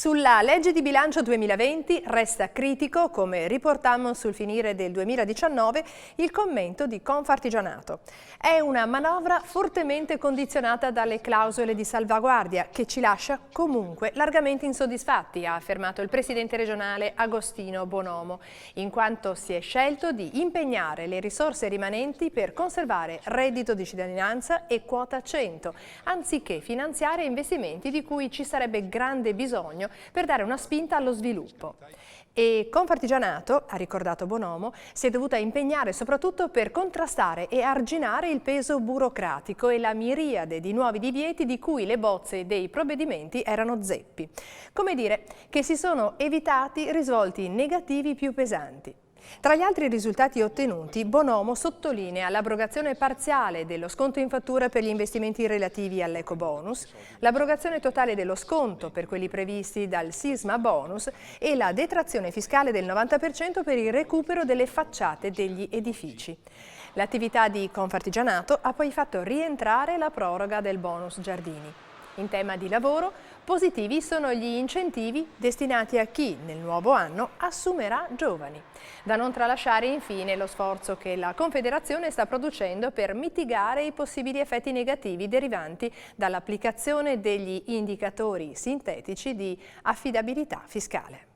Sulla legge di bilancio 2020 resta critico, come riportammo sul finire del 2019, il commento di Confartigianato. È una manovra fortemente condizionata dalle clausole di salvaguardia che ci lascia comunque largamente insoddisfatti, ha affermato il presidente regionale Agostino Bonomo, in quanto si è scelto di impegnare le risorse rimanenti per conservare reddito di cittadinanza e quota 100, anziché finanziare investimenti di cui ci sarebbe grande bisogno per dare una spinta allo sviluppo. E Confartigianato, ha ricordato Bonomo, si è dovuta impegnare soprattutto per contrastare e arginare il peso burocratico e la miriade di nuovi divieti di cui le bozze dei provvedimenti erano zeppi. Come dire che si sono evitati risvolti negativi più pesanti. Tra gli altri risultati ottenuti, Bonomo sottolinea l'abrogazione parziale dello sconto in fattura per gli investimenti relativi all'ecobonus, l'abrogazione totale dello sconto per quelli previsti dal sisma bonus e la detrazione fiscale del 90% per il recupero delle facciate degli edifici. L'attività di Confartigianato ha poi fatto rientrare la proroga del bonus giardini. In tema di lavoro, positivi sono gli incentivi destinati a chi nel nuovo anno assumerà giovani. Da non tralasciare infine lo sforzo che la Confederazione sta producendo per mitigare i possibili effetti negativi derivanti dall'applicazione degli indicatori sintetici di affidabilità fiscale.